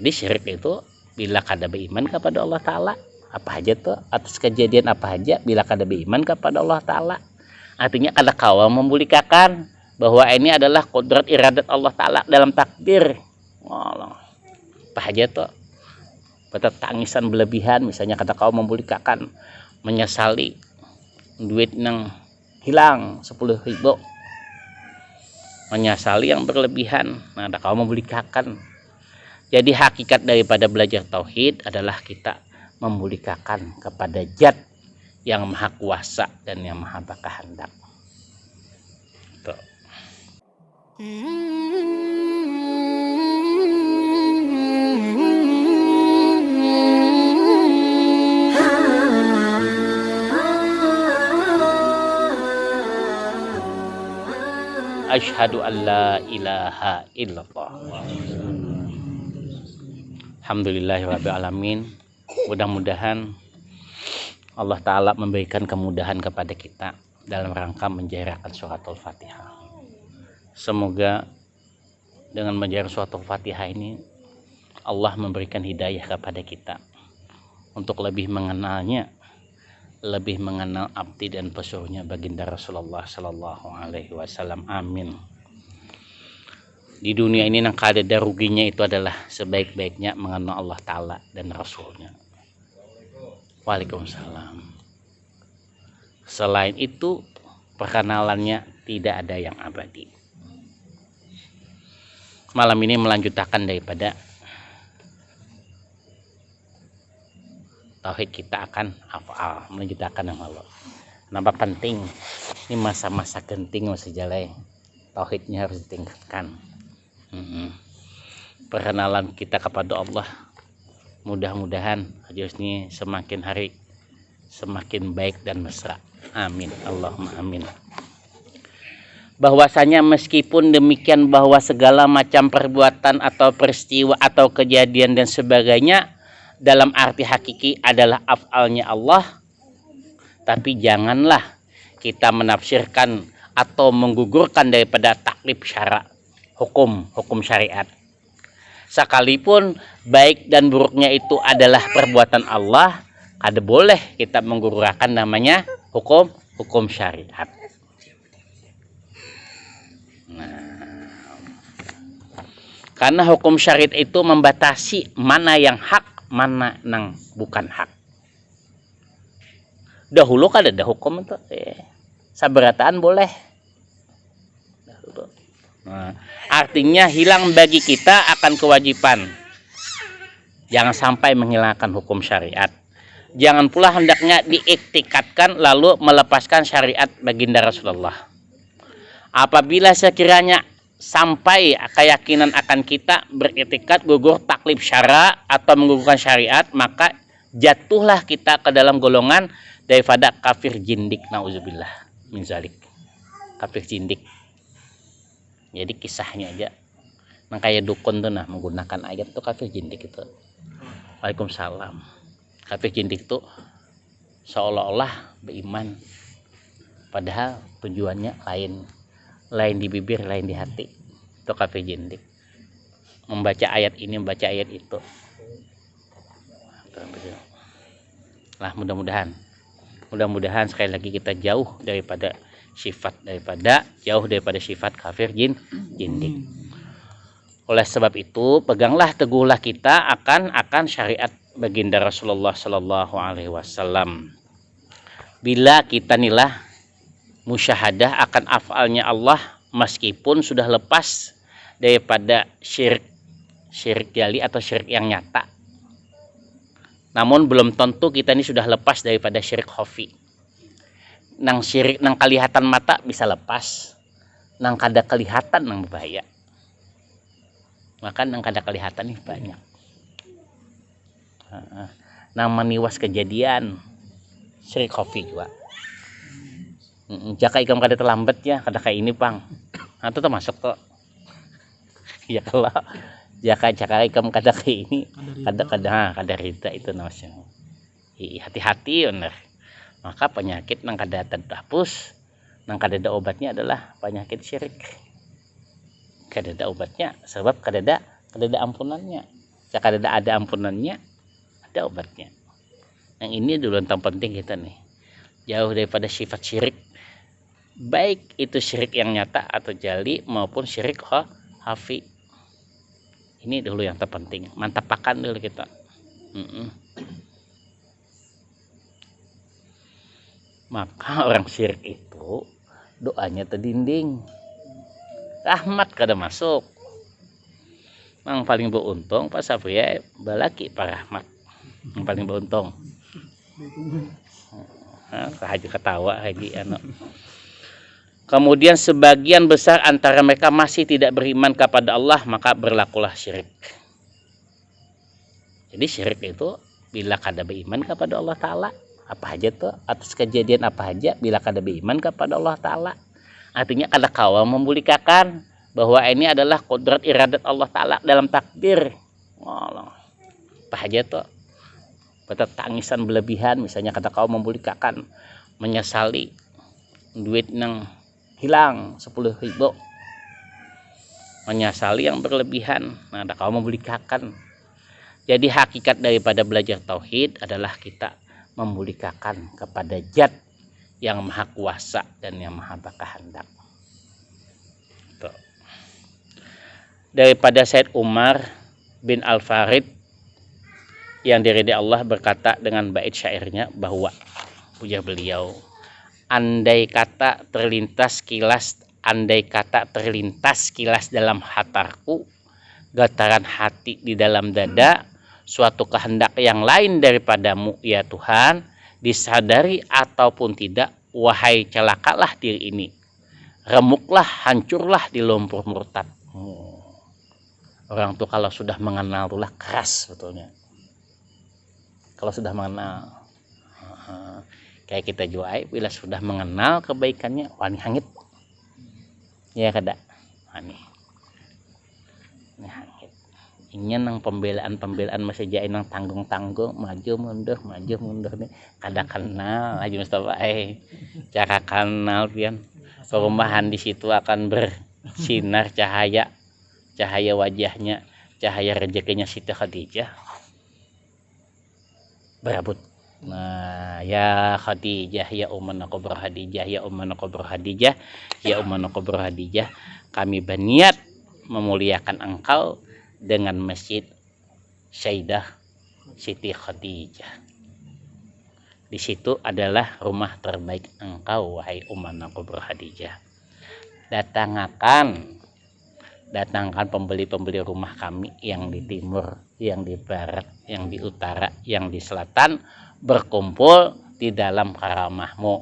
Jadi syirik itu bila kada beriman kepada Allah Ta'ala, apa aja tuh atas kejadian apa aja bila kada beriman kepada Allah Ta'ala, artinya kada kawa membulikakan bahwa ini adalah kodrat iradat Allah Ta'ala dalam takdir. Apa aja tuh pada tangisan berlebihan, misalnya kada kawa membulikakan menyesali duit yang hilang 10.000, menyesali yang berlebihan, nah kada kawa membulikakan. Jadi hakikat daripada belajar tauhid adalah kita membulikakan kepada Zat yang maha kuasa dan yang maha berkehendak. Tuh. Asyhadu an la ilaha illallah. Alhamdulillahirabbil alamin. Mudah-mudahan Allah Ta'ala memberikan kemudahan kepada kita dalam rangka menjairakan surat Al-Fatihah. Semoga dengan menjairkan surat Al-Fatihah ini Allah memberikan hidayah kepada kita untuk lebih mengenalnya, lebih mengenal abdi dan pesuruhnya baginda Rasulullah Sallallahu Alaihi Wasallam. Amin. Di dunia ini yang kada ada ruginya itu adalah sebaik-baiknya mengenal Allah Ta'ala dan Rasulnya. Waalaikumsalam. Selain itu perkenalannya tidak ada yang abadi. Malam ini melanjutkan daripada tauhid kita akan afal, melanjutkan yang Allah. Kenapa penting? Ini masa-masa genting masih jalan. Tauhidnya harus ditingkatkan. Perkenalan kita kepada Allah mudah-mudahan hadis ini semakin hari semakin baik dan mesra. Amin. Allahumma amin. Bahwasanya meskipun demikian bahwa segala macam perbuatan atau peristiwa atau kejadian dan sebagainya dalam arti hakiki adalah af'alnya Allah, tapi janganlah kita menafsirkan atau menggugurkan daripada taklif syara, hukum syariat. Sekalipun baik dan buruknya itu adalah perbuatan Allah, kada boleh kita menggugurkan namanya hukum syariat. Nah, karena hukum syariat itu membatasi mana yang hak, mana yang bukan hak. Dahulu kada ada hukum itu, sabarataan boleh. Nah, artinya hilang bagi kita akan kewajiban. Jangan sampai menghilangkan hukum syariat. Jangan pula hendaknya diiktikadkan lalu melepaskan syariat baginda Rasulullah. Apabila sekiranya sampai keyakinan akan kita beriktikad gugur taklif syara atau menggugurkan syariat, maka jatuhlah kita ke dalam golongan daripada kafir jindik, nauzubillah min zalik. Kafir jindik. Jadi kisahnya aja nang kayak dukun tuh nah menggunakan ayat tuh kafir jindik itu. Waalaikumsalam. Kafir jindik tuh seolah-olah beriman padahal tujuannya lain di bibir, lain di hati. Itu kafir jindik. Membaca ayat ini, membaca ayat itu. Lah mudah-mudahan sekali lagi kita jauh daripada sifat kafir jindik. Oleh sebab itu peganglah teguhlah kita akan syariat baginda Rasulullah Sallallahu Alaihi Wasallam. Bila kita nilah musyahadah akan afalnya Allah meskipun sudah lepas daripada syirik jali atau syirik yang nyata, namun belum tentu kita ini sudah lepas daripada syirik khafi. Nang syirik nang kelihatan mata bisa lepas, nang kada kelihatan nang bahaya. Maka nang kada kelihatan nih banyak. Nang maniwas kejadian syirik khafi juga. Jaka ikam kada terlambat ya, kada kayak ini pang. Nah itu termasuk tuh. Ya kalau jaka ikam kada kayak ini, kada rida itu namanya. Hati-hati benar. Maka penyakit nang kada terhapus, nang kada ada obatnya adalah penyakit syirik. Kada ada obatnya sebab kada ada ampunannya. Cak ada ampunannya, ada obatnya. Yang ini dulu yang penting kita nih, jauh daripada sifat syirik, baik itu syirik yang nyata atau jali maupun syirik hafi. Ini dulu yang terpenting, mantapakan dulu kita. Maka orang syirik itu doanya terdinding, rahmat kada masuk. Yang paling beruntung pas ya balaki pak rahmat, yang paling beruntung. Haji ketawa haji anu. Kemudian sebagian besar antara mereka masih tidak beriman kepada Allah, maka berlakulah syirik. Jadi syirik itu bila kada beriman kepada Allah Ta'ala, apa aja tuh, atas kejadian apa aja bila kada beriman kepada Allah Ta'ala, artinya kada kawa membulikakan bahwa ini adalah kodrat iradat Allah Ta'ala dalam takdir. Apa aja tuh, pada tangisan berlebihan misalnya kada kawa membulikakan, menyesali duit yang hilang 10.000, menyesali yang berlebihan, nah kada kawa membulikakan. Jadi hakikat daripada belajar tauhid adalah kita membulikakan kepada Zat yang maha kuasa dan yang maha berkehendak. Daripada Said Umar bin Al-Farid yang diridai Allah berkata dengan bait syairnya bahwa, ujar beliau, andai kata terlintas kilas dalam hatarku, getaran hati di dalam dada, suatu kehendak yang lain daripadamu ya Tuhan, disadari ataupun tidak, wahai celakalah diri ini, remuklah, hancurlah di lumpur murtad. Orang tuh kalau sudah mengenal itulah keras betulnya. Kalau sudah mengenal, kayak kita juai, bila sudah mengenal kebaikannya, wani hangit, ya kada, wani hangit. Ini nang pembelaan masih jai nang tanggung maju mundur nih, kada kenal Haji Mustafa, cara kenal pian, perumahan di situ akan bersinar cahaya wajahnya, cahaya rezekinya Siti Khadijah berabut. Nah, ya Khadijah, ya Ummuna Kubra Khadijah, ya Ummuna Kubra Khadijah, ya Ummuna Kubra Khadijah, kami berniat memuliakan engkau dengan masjid Sayyidah Siti Khadijah. Di situ adalah rumah terbaik engkau, wahai Ummuna Kubra Khadijah. Datangkan pembeli-pembeli rumah kami yang di timur, yang di barat, yang di utara, yang di selatan, berkumpul di dalam karamahmu.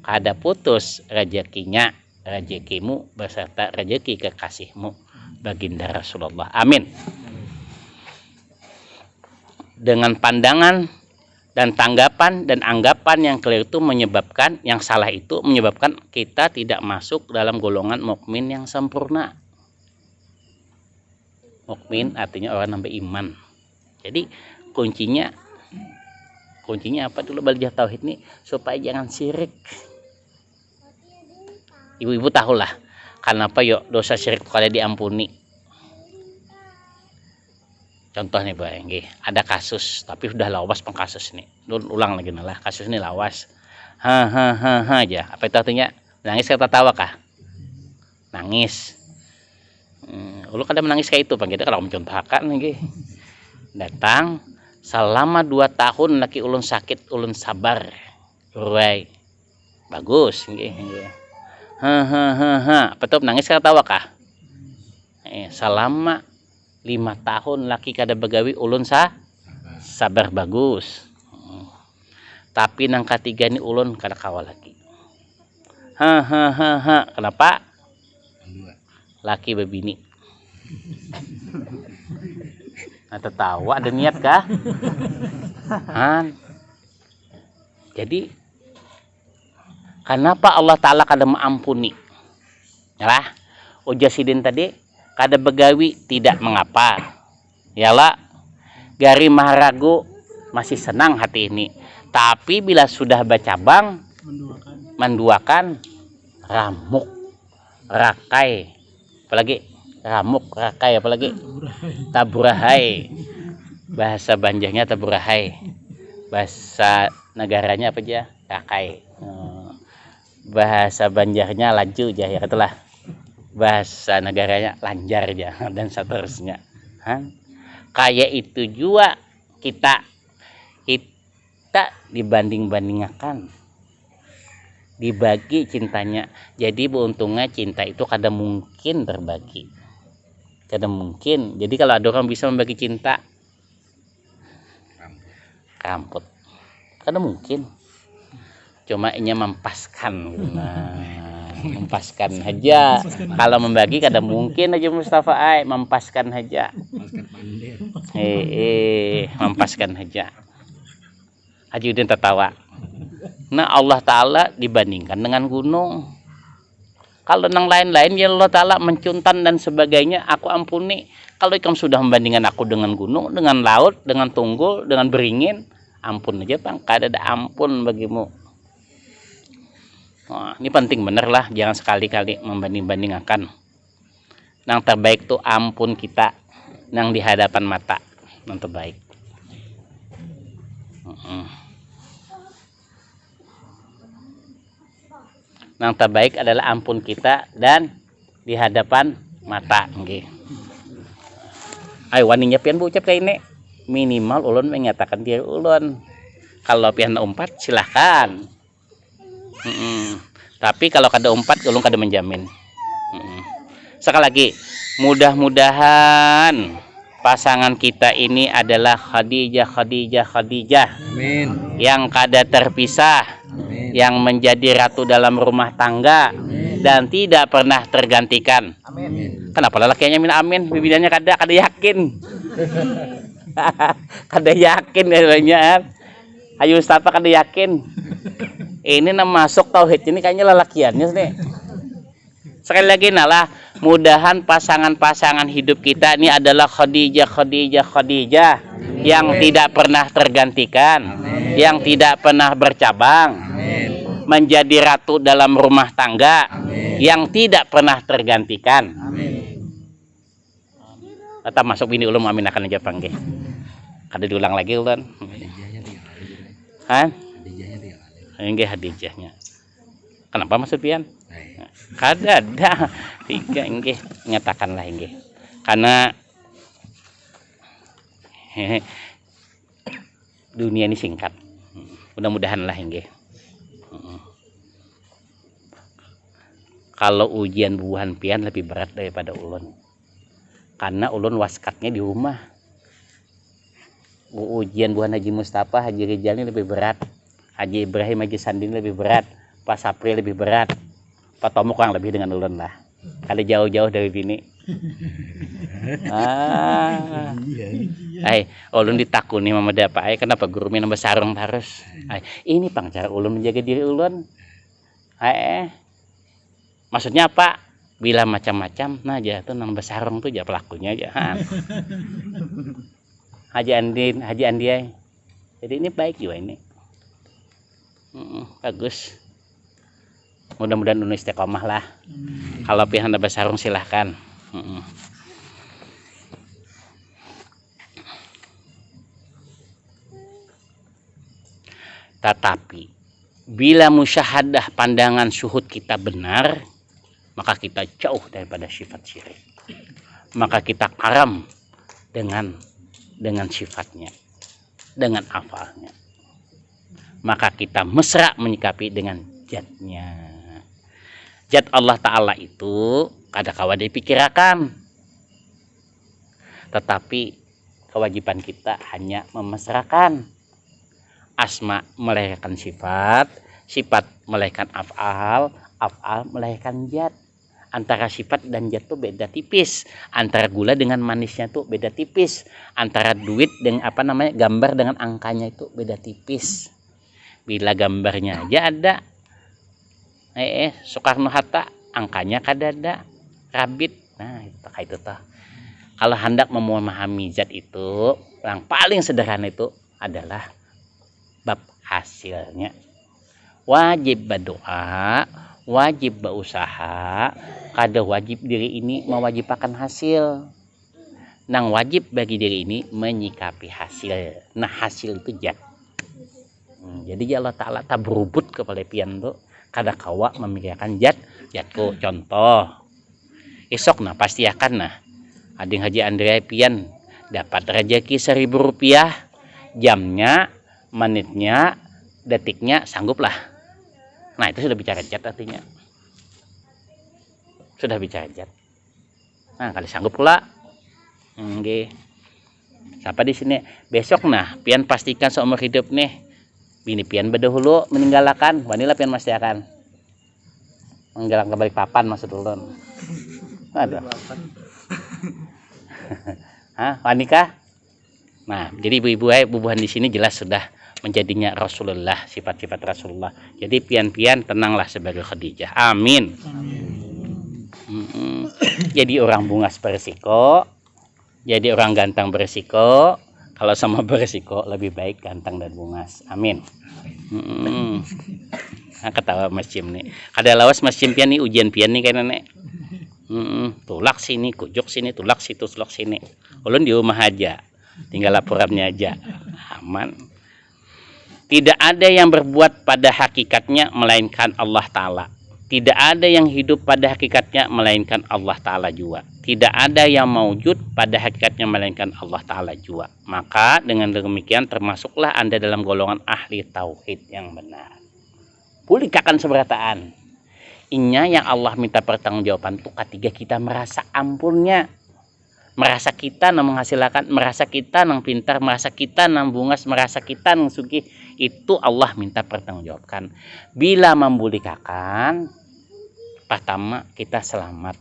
Kada putus rezekimu beserta rezeki kekasihmu, baginda Rasulullah. Amin. Dengan pandangan dan tanggapan dan anggapan yang keliru itu menyebabkan, yang salah itu menyebabkan kita tidak masuk dalam golongan mukmin yang sempurna. Mukmin artinya orang nambah iman. Jadi kuncinya apa dulu belajar tauhid nih, supaya jangan syirik. Ibu-ibu tahulah kenapa yuk dosa syirik kada diampuni. Contoh nih Pak, ada kasus tapi sudah lawas pengkasus nih. Ulang lagi nalah, kasus ini lawas. Aja. Apa itu artinya? Nangis kata tawa kah? Nangis. Ulu kada menangis kayak itu, Pak. Kita kalau mencontohkan nih. Datang selama 2 tahun laki ulun sakit, ulun sabar. Ruai. Bagus nggih. Apa itu nangis kata tawa kah? Selama 5 tahun laki kada begawi ulun sabar bagus. Tapi nang ketiga ni ulun kada kawal lagi. Kenapa? Laki bebini. Nah, tertawa ada niat kah? Jadi kenapa Allah Ta'ala kada mengampuni? Yalah, ujar sidin tadi, kada begawi tidak mengapa. Yalah, gari maharagu masih senang hati ini. Tapi bila sudah bercabang, menduakan, ramuk, rakai, apalagi ramuk, rakai, apalagi taburahai. bahasa Banjarnya taburahai, bahasa negaranya apa aja kakai, bahasa Banjarnya laju aja ya itulah, bahasa negaranya lanjar aja dan seterusnya. Kayak itu juga kita dibanding-bandingkan, dibagi cintanya. Jadi beruntungnya cinta itu kadang mungkin berbagi, kadang mungkin. Jadi kalau ada orang bisa membagi cinta, kamput, kadang mungkin. Cuma ini mempaskan, mempaskan aja. Kalau membagi kadang mungkin aja Mustafa mempaskan aja. Mempaskan aja. Haji Udin tertawa. Nah Allah Ta'ala dibandingkan dengan gunung. Kalau yang lain-lain ya Allah Ta'ala mencuntan dan sebagainya, aku ampuni. Kalau kamu sudah membandingkan aku dengan gunung, dengan laut, dengan tunggul, dengan beringin, ampun aja Bang, kada ada ampun bagimu. Wah, ini penting bener lah, jangan sekali-kali membanding-bandingkan. Yang terbaik tuh ampun kita, yang di hadapan mata, yang terbaik. Yang terbaik adalah ampun kita dan di hadapan mata. Okay. Ayo waninya pian bu ucap kayak ini, minimal ulun menyatakan diri ulun. Kalau pian umpat silahkan. Tapi kalau kada umpat ulun kada menjamin. Sekali lagi, mudah-mudahan pasangan kita ini adalah Khadijah. Amin. Yang kada terpisah. Amin. Yang menjadi ratu dalam rumah tangga. Amin. Dan tidak pernah tergantikan. Amin. Kenapa lelakinya minta amin, bibirnya kada yakin. Kada yakin ya. Ayo Mustafa kada yakin. Ini masuk tauhid ini kayaknya lelakiannya nih. Sekali lagi nalah, mudahan pasangan-pasangan hidup kita ini adalah Khadijah yang tidak pernah tergantikan. Amin. Yang tidak pernah bercabang. Amin. Menjadi ratu dalam rumah tangga. Amin. Yang tidak pernah tergantikan. Amin. Tetap masuk bini ulun amin akan aja panggil. Kada diulang lagi ulun. Enggak Hadijahnya. Kenapa maksud pian? Kada ada. Tiga enggak nyatakanlah enggak. Karena dunia ini singkat. Mudah-mudahan lah enggak. Kalau ujian buahan pian lebih berat daripada ulun. Karena ulun waskatnya di rumah. Ujian buahan Haji Mustafa, Haji Rizal ini lebih berat. Haji Ibrahim, Haji Sandin lebih berat. Pak Sapri lebih berat. Pak Tomo kurang lebih dengan ulun lah. Kali jauh-jauh dari bini. Ulun ditakuni mama dapa kenapa guru minum besarung terus. Ini pang cara ulun menjaga diri ulun. Maksudnya apa? Bila macam-macam, nah aja tuh nang besarung tuh aja pelakunya aja. Haji Andi. Jadi ini baik juga ini. Bagus. Mudah-mudahan ulun istiqomah lah. Kalau pihak anda besarung silahkan. Tetapi bila musyahadah pandangan syuhud kita benar, maka kita jauh daripada sifat syirik. Maka kita karam dengan sifatnya, dengan afalnya. Maka kita mesra menyikapi dengan zatnya. Zat Allah Ta'ala itu kada kawa dipikirakan. Tetapi kewajiban kita hanya memesrakan. Asma melahirkan sifat, sifat melahirkan af'al, af'al melahirkan zat. Antara sifat dan zat itu beda tipis. Antara gula dengan manisnya itu beda tipis. Antara duit dengan gambar dengan angkanya itu beda tipis. Bila gambarnya aja ada, Soekarno-Hatta angkanya kada ada, Rabit. Nah itu toh. Kalau hendak memahami zat itu, yang paling sederhana itu adalah bab hasilnya. Wajib berdoa, wajib berusaha, kada wajib diri ini mewajibkan hasil. Nang wajib bagi diri ini menyikapi hasil. Nah hasil itu jat. Jadi Allah Ta'ala tak berubut kepada pian tuh kada kawa memikirkan jatku. Contoh esok nah pasti akan nah ading Haji Andrea pian dapat rezeki Rp1.000, jamnya, menitnya, detiknya sanggup lah. Nah itu sudah bicara jat artinya. Sudah bicara jat. Nah kali sanggup pula. Sampai di sini besok nah pian pastikan seumur hidup nih bini pian bedahulu meninggalkan wanita pian pasti akan meninggalkan balik papan maksud ulun. Aduh. Hah, wanita? Nah, jadi ibu-ibu bubuhan di sini jelas sudah menjadinya Rasulullah, sifat-sifat Rasulullah. Jadi pian-pian tenanglah sebagai Khadijah. Amin. Jadi orang bungas beresiko, jadi orang ganteng beresiko. Kalau sama beresiko lebih baik ganteng dan bungas. Amin. Nah, ketawa Mas Cim nih. Kada lawas Mas Cim pian nih ujian pian nih kayaknya nek. Tulak sini, kujuk sini, tulak situ, tulak sini. Ulun di rumah aja, tinggal laporannya aja, aman. Tidak ada yang berbuat pada hakikatnya melainkan Allah Ta'ala. Tidak ada yang hidup pada hakikatnya melainkan Allah Ta'ala juga. Tidak ada yang mewujud pada hakikatnya melainkan Allah Ta'ala juga. Maka dengan demikian termasuklah Anda dalam golongan ahli tauhid yang benar. Pulihkan seberataan. Inya yang Allah minta pertanggungjawaban itu ketika kita merasa ampunnya, merasa kita nang menghasilkan, merasa kita nang pintar, merasa kita nang bungas, merasa kita nang sugih, itu Allah minta pertanggungjawabkan. Bila membulikakan, pertama kita selamat,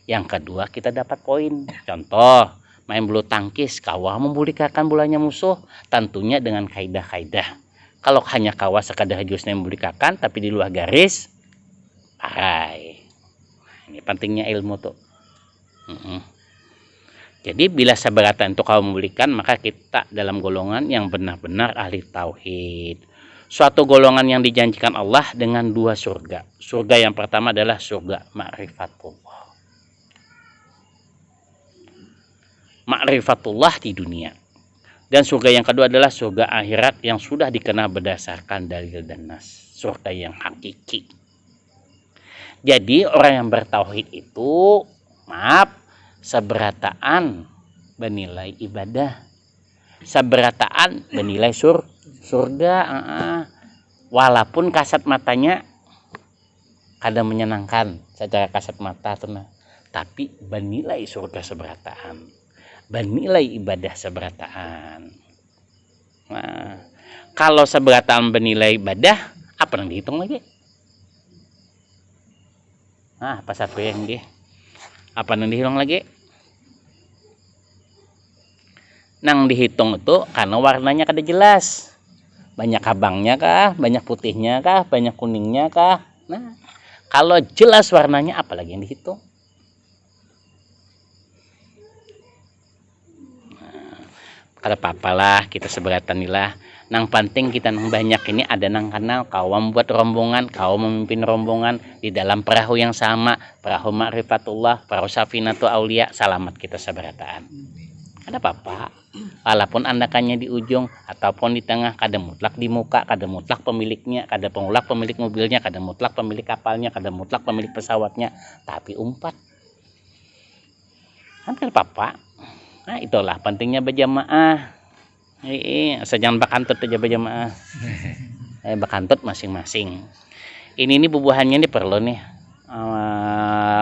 yang kedua kita dapat poin. Contoh main bulu tangkis, kawa membulikakan bulanya musuh, tentunya dengan kaidah-kaidah. Kalau hanya kawa sekadar hajusnya membulikakan tapi di luar garis, parai. Ini pentingnya ilmu tuh. Jadi bila seberatan itu kau membelikan, maka kita dalam golongan yang benar-benar ahli tauhid. Suatu golongan yang dijanjikan Allah dengan 2 surga. Surga yang pertama adalah surga ma'rifatullah. Ma'rifatullah di dunia. Dan surga yang kedua adalah surga akhirat yang sudah dikenal berdasarkan dalil dan nas. Surga yang hakiki. Jadi orang yang bertauhid itu, seberataan bernilai ibadah, seberataan bernilai surga. Walaupun kasat matanya kadang menyenangkan secara kasat mata tuh, tapi bernilai surga seberataan, bernilai ibadah seberataan. Nah, kalau seberataan bernilai ibadah, apa yang dihitung lagi? Nah, pas apa yang dia? Apa yang dihitung lagi? Nang dihitung itu karena warnanya kada jelas. Banyak abangnya kah? Banyak putihnya kah? Banyak kuningnya kah? Nah, kalau jelas warnanya apalagi yang dihitung? Nah, kada apa-apalah kita seberatan lah. Nang penting kita nang banyak ini ada nang kenal, kau membuat rombongan, kau memimpin rombongan di dalam perahu yang sama, perahu ma'rifatullah, perahu safinatu aulia, selamat kita seberataan. Ada apa-apa, walaupun andakannya di ujung ataupun di tengah, kada mutlak di muka, kada mutlak pemiliknya, kada mutlak pemilik mobilnya, kada mutlak pemilik kapalnya, kada mutlak pemilik pesawatnya, tapi umpat. Kan kada apa-apa. Nah itulah pentingnya berjamaah. Jangan bakantut aja berjamaah. Bakantut masing-masing. Ini bubuhannya nih perlu nih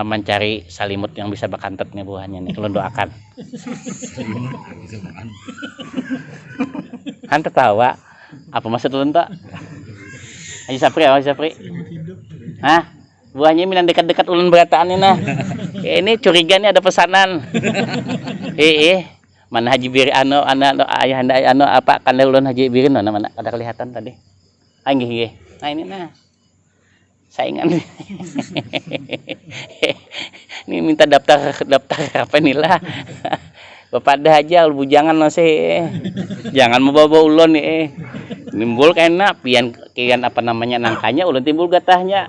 mencari salimut yang bisa bakantut nih bubuhannya nih. Kalau doakan. Han tertawa. Apa maksud lu tak? Haji Sapri. Hah? Buahnya minan dekat-dekat ulun berataan nah. Ini curiga nih ada pesanan. Mana Haji Biri ayah anda apa kandang ulun Haji Biri mana ada kelihatan tadi. Nggih. Nah ini nah. Saingan. Ini minta daftar apa nih lah. Bapak dah aja bujangan masih. Jangan membawa ulun nih. Nimbul kena pian apa namanya nangkanya ulun timbul gatahnya.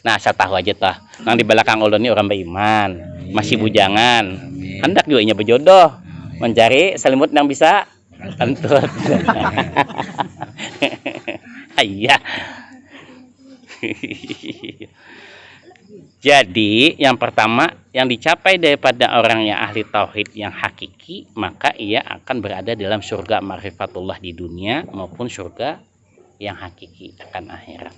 Nah, saya tahu aja tah. Nang di belakang ulun ini orang beriman, masih bujangan. Hendak juga nya berjodoh, mencari selimut yang bisa kentut. Iya. Jadi yang pertama yang dicapai daripada orang yang ahli tauhid yang hakiki, maka ia akan berada dalam surga ma'rifatullah di dunia maupun surga yang hakiki akan akhirat.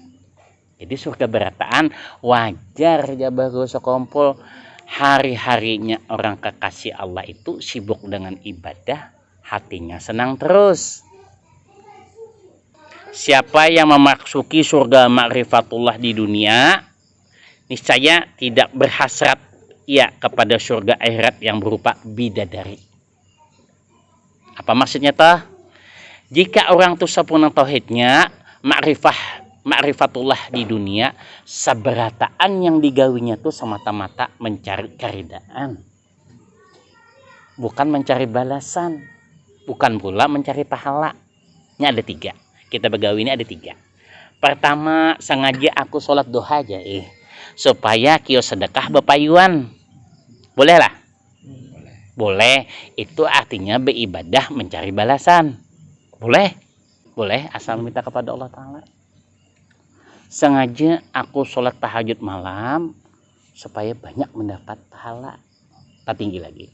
Jadi surga berataan wajar jabar sekompol hari-harinya orang kekasih Allah itu sibuk dengan ibadah, hatinya senang terus. Siapa yang memasuki surga ma'rifatullah di dunia, niscaya tidak berhasrat ia kepada surga akhirat yang berupa bidadari. Apa maksudnya toh? Jika orang itu sempurna tauhidnya, ma'rifatullah di dunia, saberataan yang digawinya tuh semata-mata mencari keridaan, bukan mencari balasan, bukan pula mencari pahala. Ini ada 3. Kita begawi ini ada 3. Pertama, sengaja aku sholat duha aja supaya kios sedekah bepayuan. Boleh lah? Boleh. Itu artinya beribadah mencari balasan. Boleh? Boleh, asal minta kepada Allah Ta'ala. Sengaja aku sholat tahajud malam supaya banyak mendapat pahala. Tak tinggi lagi.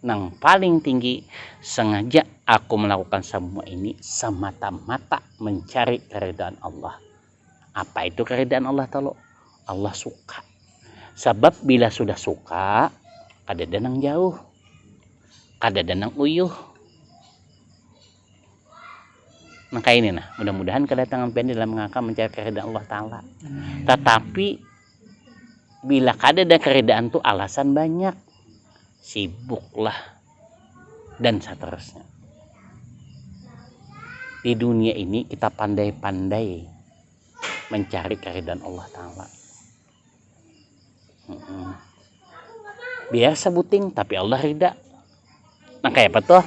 Yang paling tinggi, sengaja aku melakukan semua ini semata-mata mencari keridaan Allah. Apa itu keridaan Allah Ta'ala? Allah suka. Sebab bila sudah suka, kada danang jauh, kada danang uyuh. Maka ini nah, mudah-mudahan kedatangan pian dalam mengangkat mencari keridaan Allah Ta'ala. Tetapi bila kada ada keridaan tuh alasan banyak, sibuklah dan seterusnya. Di dunia ini kita pandai-pandai mencari keridaan Allah Ta'ala. Biar sebuting tapi Allah ridha. Nah kayak apa tuh?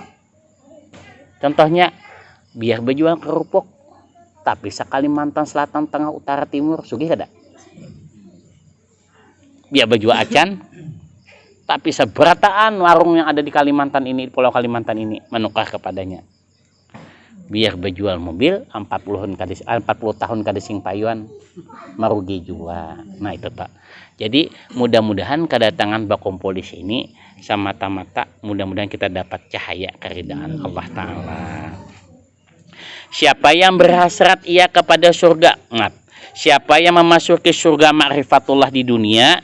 Contohnya, biar berjual kerupuk tapi Kalimantan Selatan, Tengah, Utara, Timur sugih kada? Biar berjual acan tapi seberataan warung yang ada di Kalimantan ini, Pulau Kalimantan ini menukar kepadanya. Biar berjual mobil 40 tahun kadesing payuan merugi juga. Nah itu Pak. Jadi mudah-mudahan kedatangan bakumpul di sini semata-mata mudah-mudahan kita dapat cahaya keridaan Allah Ta'ala. Siapa yang berhasrat ia kepada surga, siapa yang memasuki surga ma'rifatullah di dunia,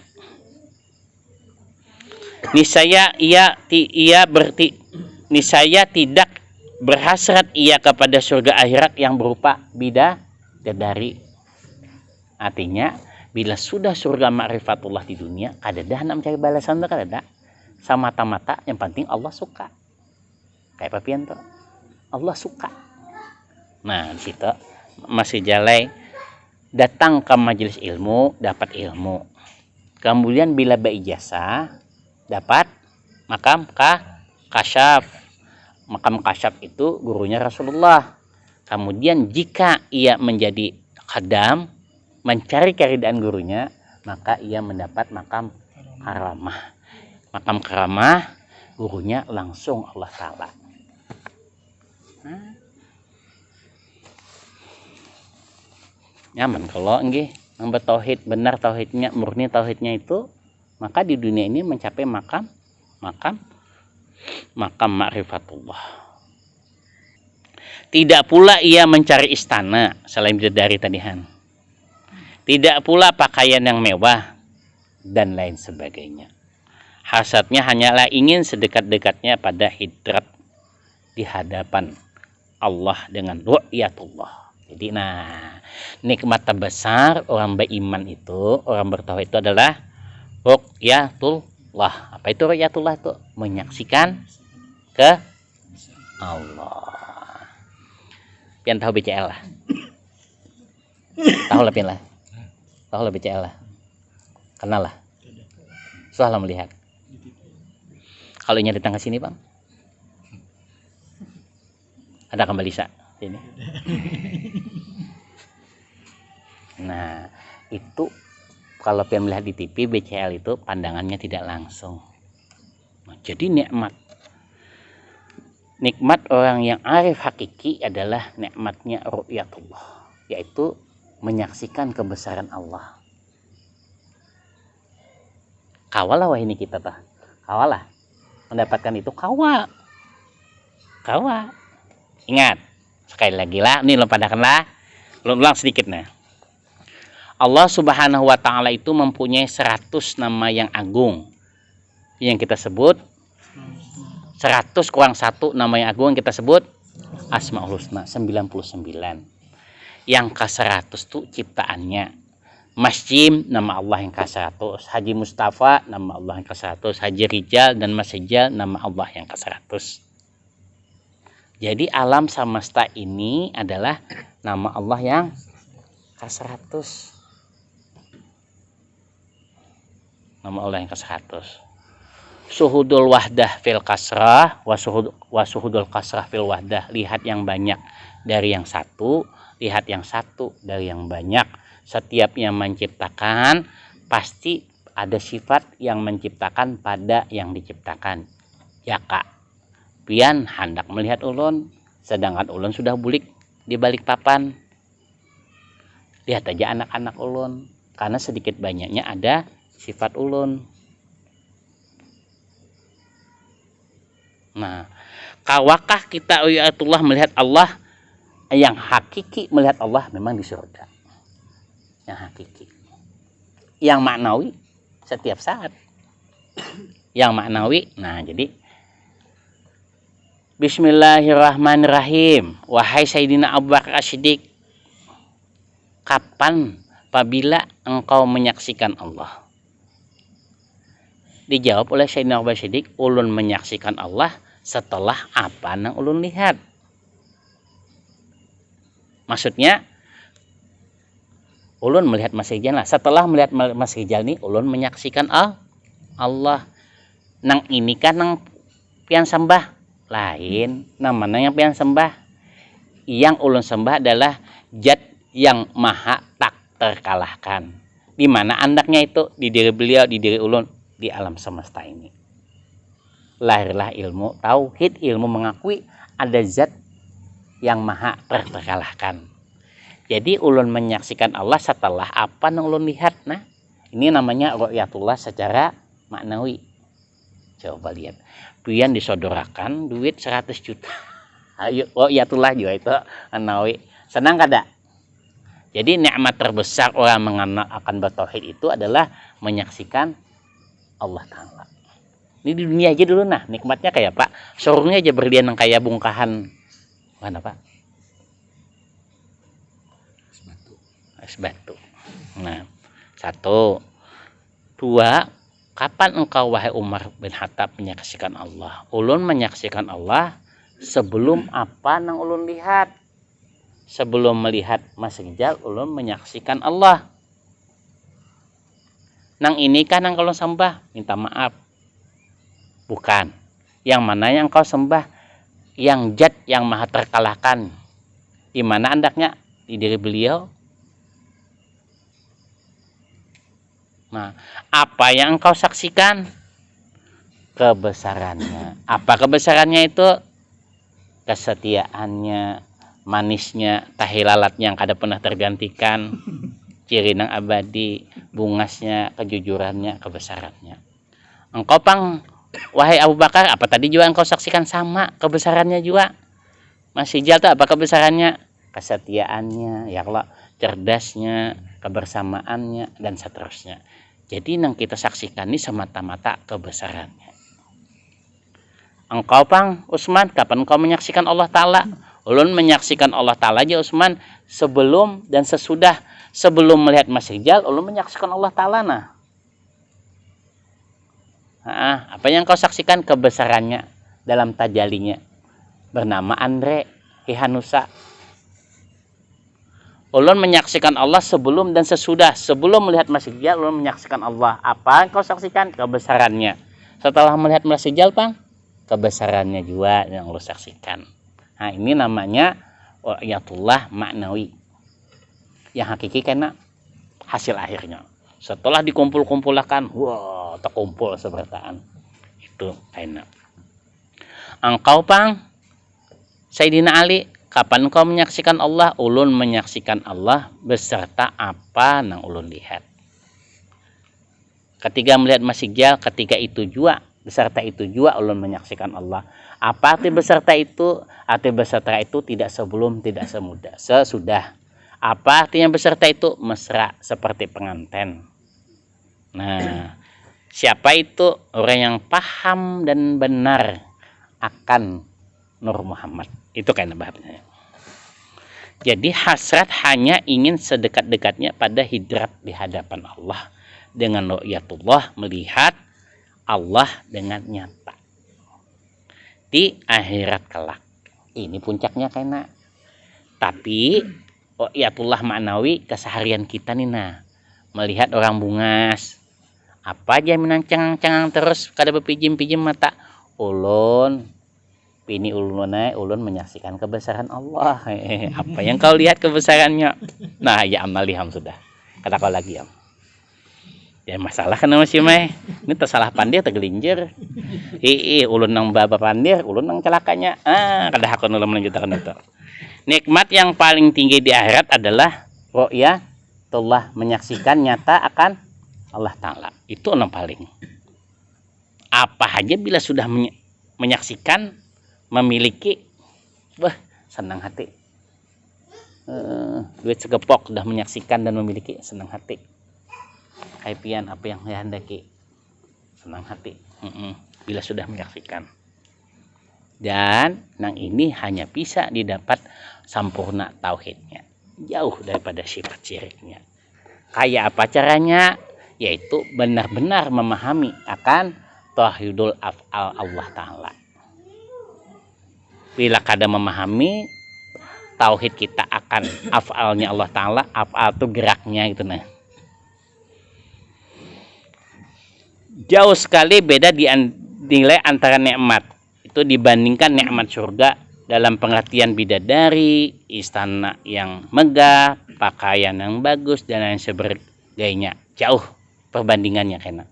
niscaya niscaya tidak berhasrat ia kepada surga akhirat yang berupa bidadari. Artinya bila sudah surga ma'rifatullah di dunia, kada dah nak mencari balasan, kada dah. Semata-mata yang penting Allah suka. Kayak papian tuh. Allah suka. Nah, di situ masih jalai datang ke majelis ilmu, dapat ilmu. Kemudian bila berijazah, dapat makam kasyaf. Makam kasyaf itu gurunya Rasulullah. Kemudian jika ia menjadi khadam, mencari keridaan gurunya, maka ia mendapat makam karamah. Makam karamah gurunya langsung Allah Ta'ala. Nyaman kalau nggih yang bertauhid benar tauhidnya, murni tauhidnya itu, maka di dunia ini mencapai makam ma'rifatullah. Tidak pula ia mencari istana selain bidadari tadihan. Tidak pula pakaian yang mewah dan lain sebagainya. Hasratnya hanyalah ingin sedekat-dekatnya pada hidrat di hadapan Allah dengan ru'yatullah. Jadi nikmat terbesar orang beriman itu, orang bertauhid itu adalah ru'yatullah. Apa itu ru'yatullah? Itu menyaksikan ke Allah. Pian tahu BCL lah. Tahu lah pian lah. Tahu lah BCL lah. Kenal lah. Soalnya melihat. Kalau nya datang ke sini, Bang. Ada kembali sini. Nah, itu Kalau pian melihat di TV, BCL itu pandangannya tidak langsung. Nah, jadi nikmat orang yang arif hakiki adalah nikmatnya ru'yatullah, yaitu menyaksikan kebesaran Allah. Kawalah wah ini kita tah. Kawalah mendapatkan itu kawa. Ingat sekali lagi lah, ini lompadkanlah, ulang sedikit nah. Allah Subhanahu wa taala itu mempunyai 100 nama yang agung. Yang kita sebut 100 kurang 1 nama yang agung yang kita sebut Asmaul Husna 99. Yang ke-100 itu ciptaannya. Mas Jim nama Allah yang ke-100, Haji Mustafa nama Allah yang ke-100, Haji Rijal dan Mas Rijal nama Allah yang ke-100. Jadi alam semesta ini adalah nama Allah yang ke-100. Nama Allah yang ke-100. Suhudul wahdah fil kasrah wa suhudul kasrah fil wahdah. Lihat yang banyak dari yang satu, lihat yang satu dari yang banyak. Setiap yang menciptakan pasti ada sifat yang menciptakan pada yang diciptakan. Ya kak, pian hendak melihat ulun, sedangkan ulun sudah bulik di balik papan. Lihat aja anak-anak ulun, karena sedikit banyaknya ada sifat ulun. Nah, kawakah kita uyatullah melihat Allah? Yang hakiki melihat Allah memang di surga. Yang hakiki. Yang maknawi setiap saat. Yang maknawi, nah jadi Bismillahirrahmanirrahim. Wahai Sayyidina Abu Bakar As-Siddiq, kapan apabila engkau menyaksikan Allah? Dijawab oleh Sayyidina Abu Bakar As-Siddiq, ulun menyaksikan Allah setelah apa yang ulun lihat. Maksudnya ulun melihat Mas Rijal lah. Setelah melihat Mas Rijal ini ulun menyaksikan Allah. Nang ini kan nang pian sembah lain, nang mana yang pian sembah? Yang ulun sembah adalah zat yang maha tak terkalahkan. Di mana andaknya itu di diri beliau, di diri ulun, di alam semesta ini. Lahirlah ilmu tauhid, ilmu mengakui ada zat yang maha terkalahkan. Jadi ulun menyaksikan Allah setelah apa yang ulun lihat. Nah, ini namanya ru'yatullah secara maknawi. Coba lihat. Pian disodorakan duit 100 juta. Ayo ru'yatullah juga itu maknawi. Senang kada? Jadi nikmat terbesar orang mengenal akan bertauhid itu adalah menyaksikan Allah Ta'ala. Ini di dunia aja dulu nah, nikmatnya kayak Pak. Sorongnya aja berlian yang kayak bongkahan. Mana Pak? Es batu. Nah, 1. 2, kapan engkau wahai Umar bin Khattab menyaksikan Allah? Ulun menyaksikan Allah sebelum apa nang ulun lihat. Sebelum melihat Mas Rijal, ulun menyaksikan Allah. Nang ini kan nang kalau sembah, minta maaf. Bukan. Yang mana yang kau sembah? Yang zat yang maha terkalahkan. Di mana andaknya? Di diri beliau. Nah, apa yang engkau saksikan? Kebesarannya. Apa kebesarannya itu? Kesetiaannya, manisnya, tahilalatnya yang kada pernah tergantikan, ciri nang abadi, bungasnya, kejujurannya, kebesarannya. Engkau pang, wahai Abu Bakar, apa tadi juga engkau saksikan sama kebesarannya juga? Mas Rijal itu apa kebesarannya? Kesetiaannya, ya Allah, cerdasnya, kebersamaannya, dan seterusnya. Jadi yang kita saksikan ini semata-mata kebesarannya. Engkau pang Utsman, kapan engkau menyaksikan Allah Ta'ala? Ulun menyaksikan Allah Ta'ala aja Utsman sebelum dan sesudah. Sebelum melihat Mas Rijal, ulun menyaksikan Allah Ta'ala. Nah, apa yang kau saksikan? Kebesarannya dalam tajalinya. Bernama Andre Hihanusa. Ulun menyaksikan Allah sebelum dan sesudah. Sebelum melihat Mas Rijal, ulun menyaksikan Allah. Apa yang kau saksikan? Kebesarannya. Setelah melihat Mas Rijal, pang, kebesarannya juga yang ulun saksikan. Nah, ini namanya ru'yatullah maknawi. Yang hakiki karena hasil akhirnya. Setelah dikumpul-kumpulkan, wah, terkumpul seberataan. Itu kaina. Engkau pang Sayyidina Ali, kapan kau menyaksikan Allah? Ulun menyaksikan Allah beserta apa nang ulun lihat. Ketika melihat Masjid, ketika itu jua beserta itu jua ulun menyaksikan Allah. Apa arti beserta itu? Arti beserta itu tidak sebelum, tidak sesudah. Apa artinya beserta itu? Mesra seperti pengantin. Nah, siapa itu? Orang yang paham dan benar akan Nur Muhammad. Itu kan babnya. Jadi hasrat hanya ingin sedekat-dekatnya pada hidrat di hadapan Allah. Dengan ru'yatullah, melihat Allah dengan nyata di akhirat kelak. Ini puncaknya kena. Tapi ru'yatullah ma'nawi keseharian kita nih nah. Melihat orang bungas, apa aja menang-cengang terus kada berpijim-pijim mata. Ulun menyaksikan kebesaran Allah. Apa yang kau lihat kebesarannya? Nah, ya amaliham sudah. Kata kau lagi ya. Ya masalah kan masih mah. Ini tersalah pandir tergelinjer. Ulun nang baba pandir, ulun nang celakanya. Kada hakon ulun melanjutkan itu. Nikmat yang paling tinggi di akhirat adalah ru'yatullah, menyaksikan nyata akan Allah Ta'ala. Itu yang paling. Apa aja bila sudah menyaksikan, memiliki, senang hati. Duit segepok sudah menyaksikan dan memiliki, senang hati. Kaipian apa yang dihendaki, senang hati. Bila sudah menyaksikan. Dan nang ini hanya bisa didapat sempurna tauhidnya, jauh daripada sifat syiriknya. Kayak apa caranya? Yaitu benar-benar memahami akan tauhidul af'al Allah Ta'ala. Bila kada memahami tauhid kita akan af'alnya Allah Ta'ala, af'al itu geraknya gitu nah. Jauh sekali beda nilai antara nikmat itu dibandingkan nikmat surga dalam pengertian bidadari, istana yang megah, pakaian yang bagus dan lain sebagainya. Jauh perbandingannya kena.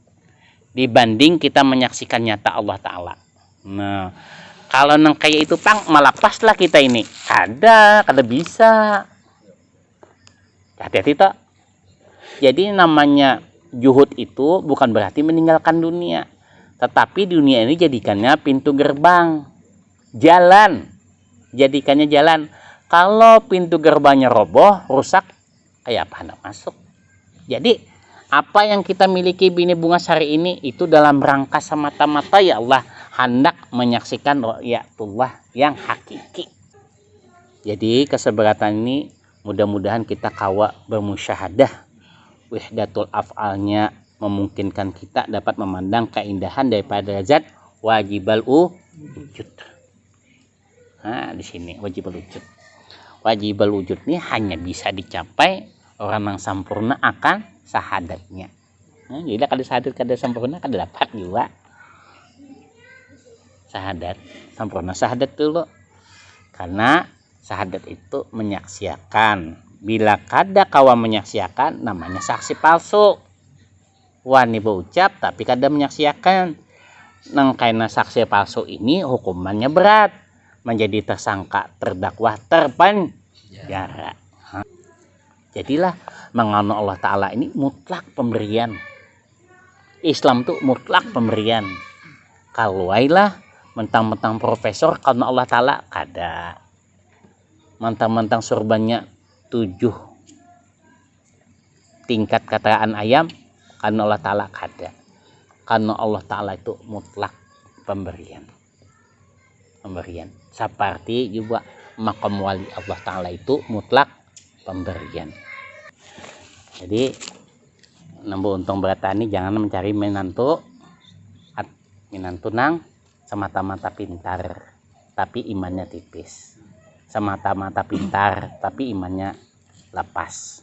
Dibanding kita menyaksikan nyata Allah Ta'ala. Nah, kalau nang kayak itu pang malapaslah kita ini. Kada bisa. Hati-hati toh. Jadi namanya juhud itu bukan berarti meninggalkan dunia, tetapi dunia ini jadikannya pintu gerbang, jalan, jadikannya jalan. Kalau pintu gerbangnya roboh, rusak, kayak apa hendak masuk? Jadi apa yang kita miliki bini bunga sari ini itu dalam rangka semata-mata ya Allah hendak menyaksikan ru'yatullah yang hakiki. Jadi keseberatan ini mudah-mudahan kita kawa bermusyahadah. Wihdatul af'alnya memungkinkan kita dapat memandang keindahan daripada zat wajibal wujud. Nah, di sini wajibal wujud. Wajibal wujud ini hanya bisa dicapai orang yang sempurna akan sahadatnya. Nah, jadi kada sahadat kada sempurna kada dapat juga. Sahadat sempurna sahadat dulu. Karena sahadat itu menyaksikan. Bila kada kawa menyaksikan namanya saksi palsu. Wani berucap tapi kada menyaksikan. Nang kaina saksi palsu ini hukumannya berat. Menjadi tersangka, terdakwa, terpenjara. Jadilah mengenal Allah Ta'ala ini mutlak pemberian. Islam itu mutlak pemberian. Kalaulah mentang-mentang profesor karena Allah Ta'ala kada. Mentang-mentang surbannya 7 tingkat kataan ayam karena Allah Ta'ala kada. Karena Allah Ta'ala itu mutlak pemberian. Seperti juga makam wali Allah Ta'ala itu mutlak pemberian. Jadi nambu untung beratani jangan mencari menantu nang semata-mata pintar tapi imannya tipis. Semata-mata pintar tapi imannya lepas.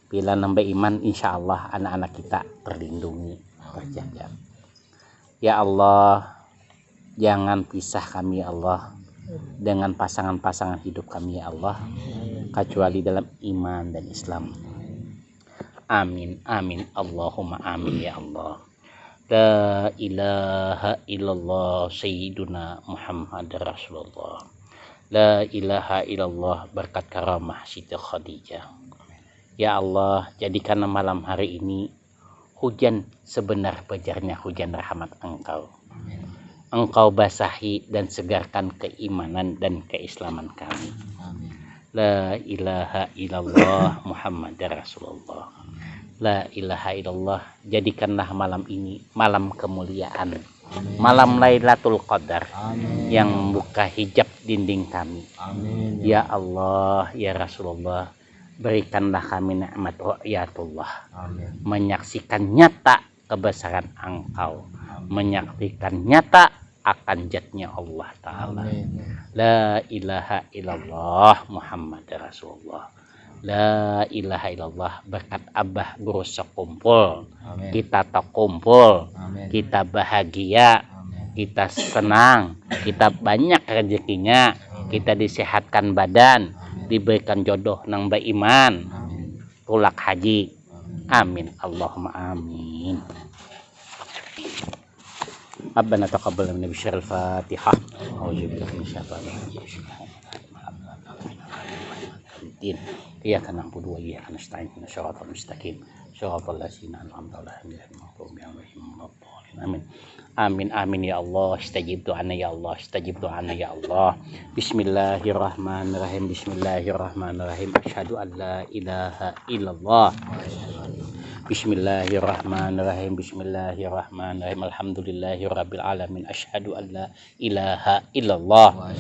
Bila nambah iman, insya Allah anak-anak kita terlindungi, terjaga. Ya Allah, jangan pisah kami ya Allah dengan pasangan-pasangan hidup kami ya Allah, kecuali dalam iman dan Islam. Amin, amin, Allahumma amin ya Allah. La ilaha illallah Sayyiduna Muhammad Rasulullah. La ilaha illallah berkat karamah Siti Khadijah. Ya Allah, jadikanlah malam hari ini hujan sebenar-benarnya hujan rahmat Engkau. Engkau basahi dan segarkan keimanan dan keislaman kami. La ilaha illallah Muhammad Rasulullah. La ilaha illallah, jadikanlah malam ini malam kemuliaan. Amin. Malam Lailatul Qadar. Amin. Yang membuka hijab dinding kami. Amin. Ya Allah, ya Rasulullah, berikanlah kami nikmat ru'yatullah. Amin. Menyaksikan nyata kebesaran Engkau. Amin. Menyaksikan nyata akan zatnya Allah Ta'ala. Amin. La ilaha illallah Muhammad Rasulullah. La ilaha illallah, berkat Abah Guru sekumpul. Amin. Kita terkumpul. Amin. Kita bahagia. Amin. Kita senang. Kita banyak rezekinya. Amin. Kita disehatkan badan. Amin. Diberikan jodoh nang beriman. Amin. Tulak haji. Amin. Allahumma amin. Rabbana taqabbal minna bisyarril Fatihah. Auzubillahi minasyaitonir rajim. Iyyaka na'budu wa iyyaka nasta'in ihdinas siratal mustaqim siratal ladzina an'amta 'alaihim ghairil maghdubi 'alaihim waladdallin. Amin. Amin amin ya Allah, istajib doana ya Allah, istajib doana ya Allah. Bismillahirrahmanirrahim. Bismillahirrahmanirrahim. Asyhadu an la ilaha illallah. Bismillahirrahmanirrahim. Bismillahirrahmanirrahim. Alhamdulillahirabbil alamin. Asyhadu an la ilaha illallah.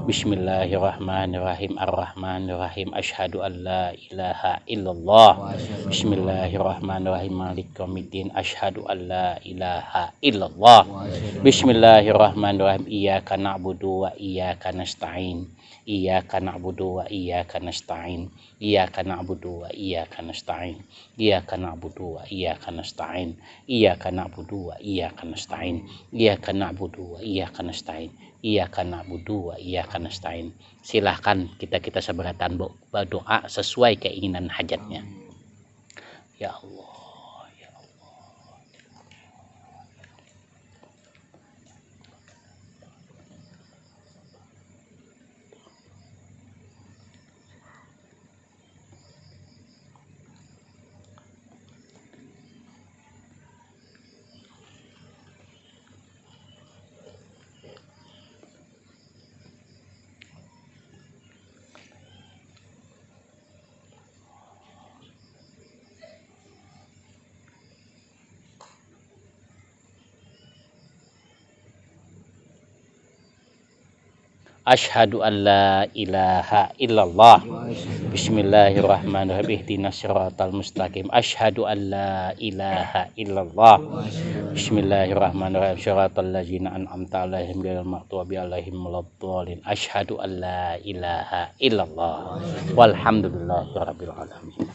Bismillahirrahmanirrahim. Ar-Rahmanirrahim. Asyhadu an la ilaha illallah. Bismillahirrahmanirrahim. Malik yaumiddin. Asyhadu an la ilaha illallah. Bismillahirrahmanirrahim. Iyyaka na'budu wa iyyaka nasta'in. Iyyaka na'budu wa iyyaka nasta'in. Iyyaka na'budu wa iyyaka nasta'in. Iyyaka na'budu wa iyyaka nasta'in. Iyyaka na'budu wa iyyaka nasta'in. Iyyaka na'budu wa iyyaka nasta'in. Iyyaka na'budu wa iyyaka nasta'in. Silahkan kita seberatan berdoa sesuai keinginan hajatnya. Ya Allah. Asyhadu an la ilaha illallah. Bismillahirrahmanirrahim. Ihdinas siratal mustaqim. Asyhadu an la ilaha illallah. Bismillahirrahmanirrahim. Siratal ladzina an'amta 'alaihim ghairil maghdubi 'alaihim waladdallin. Asyhadu an la ilaha illallah. Walhamdulillahirabbil alamin.